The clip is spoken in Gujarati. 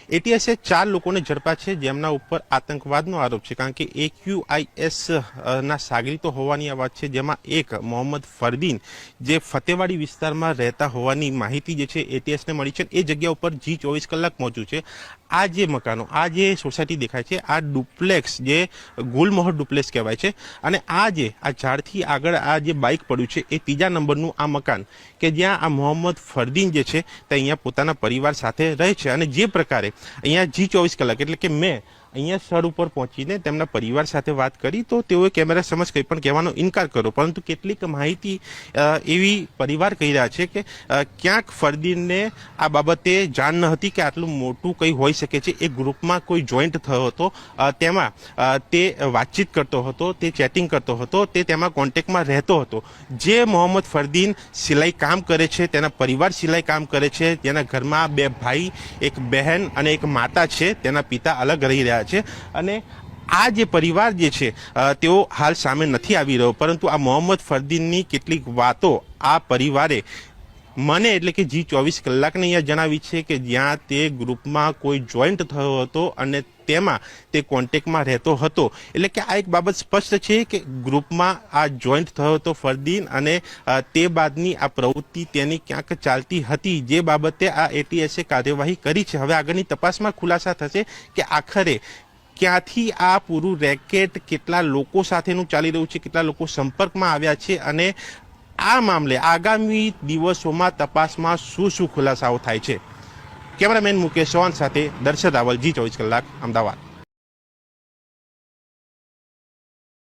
એટીએસે 4 લોકોને ઝડપ્યા છે જેમના ઉપર આતંકવાદનો આરોપ છે, કારણ કે AQIS ના સાગરીતો હોવાની આ વાત છે, જેમાં એક મોહમ્મદ ફરદીન જે ફતેવાડી વિસ્તારમાં રહેતા હોવાની માહિતી જે છે એટીએસને મળી છે। એ જગ્યા ઉપર G24 કલાક પહોંચ્યું છે। આ જે મકાનો, આ જે સોસાયટી દેખાય છે, આ ડુપ્લેક્સ જે ગુલમોહર ડુપ્લેક્સ કહેવાય છે, અને આ ઝાડથી આગળ આ જે બાઇક પડ્યું છે એ 3જા નંબરનું આ મકાન કે જ્યાં આ મોહમ્મદ ફરદીન જે છે તે અહીંયા પોતાના પરિવાર સાથે રહે છે। અને જે પ્રકારે અહીંયા G24 કલાક એટલે કે મેં અહીંયા સ્થળ ઉપર પહોંચીને તેમના પરિવાર સાથે વાત કરી તો તેઓએ કેમેરા સમક્ષ કંઈ પણ કહેવાનો ઇનકાર કર્યો, પરંતુ કેટલીક માહિતી એવી પરિવાર કહી રહ્યા છે કે ક્યાંક ફરદીનને આ બાબતે જાણ ન હતી કે આટલું મોટું કંઈ હોઈ શકે છે। એ ગ્રુપમાં કોઈ જોઈન્ટ થયો હતો, તેમાં તે વાતચીત કરતો હતો, તે ચેટિંગ કરતો હતો, તે તેમાં કોન્ટેક્ટમાં રહેતો હતો। જે મોહમ્મદ ફરદીન સિલાઈ કામ કરે છે, તેના પરિવાર સિલાઈ કામ કરે છે, તેના ઘરમાં 2 ભાઈ, એક બહેન અને એક માતા છે, તેના પિતા અલગ રહી રહ્યા છે। અને આ જે પરિવાર જે છે તેઓ હાલ સામે નથી આવી રહ્યો, પરંતુ આ મોહમ્મદ ફરદીનની કેટલીક વાતો આ પરિવારે મને એટલે કે G24 કલાકને અહીંયા જણાવી છે કે જ્યાં તે ગ્રુપમાં કોઈ જોઈન્ટ થયો હતો અને તેમાં તે કોન્ટેક્ટમાં રહેતો હતો। એટલે કે આ એક બાબત સ્પષ્ટ છે કે ગ્રુપમાં આ જોઈન્ટ થયો હતો ફરદીન, અને તે બાદની આ પ્રવૃત્તિ તેની ક્યાંક ચાલતી હતી, જે બાબતે આ એટીએસે કાર્યવાહી કરી છે। હવે આગળની તપાસમાં ખુલાસા થશે કે આખરે ક્યાંથી આ પૂરું રેકેટ કેટલા લોકો સાથેનું ચાલી રહ્યું છે, કેટલા લોકો સંપર્કમાં આવ્યા છે, અને આ મામલે આગામી દિવસોમાં તપાસમાં શું ખુલાસાઓ થાય છે। કેમેરામેન મુકેશ ચૌહાણ સાથે દર્શન રાવલ, G24 કલાક, અમદાવાદ।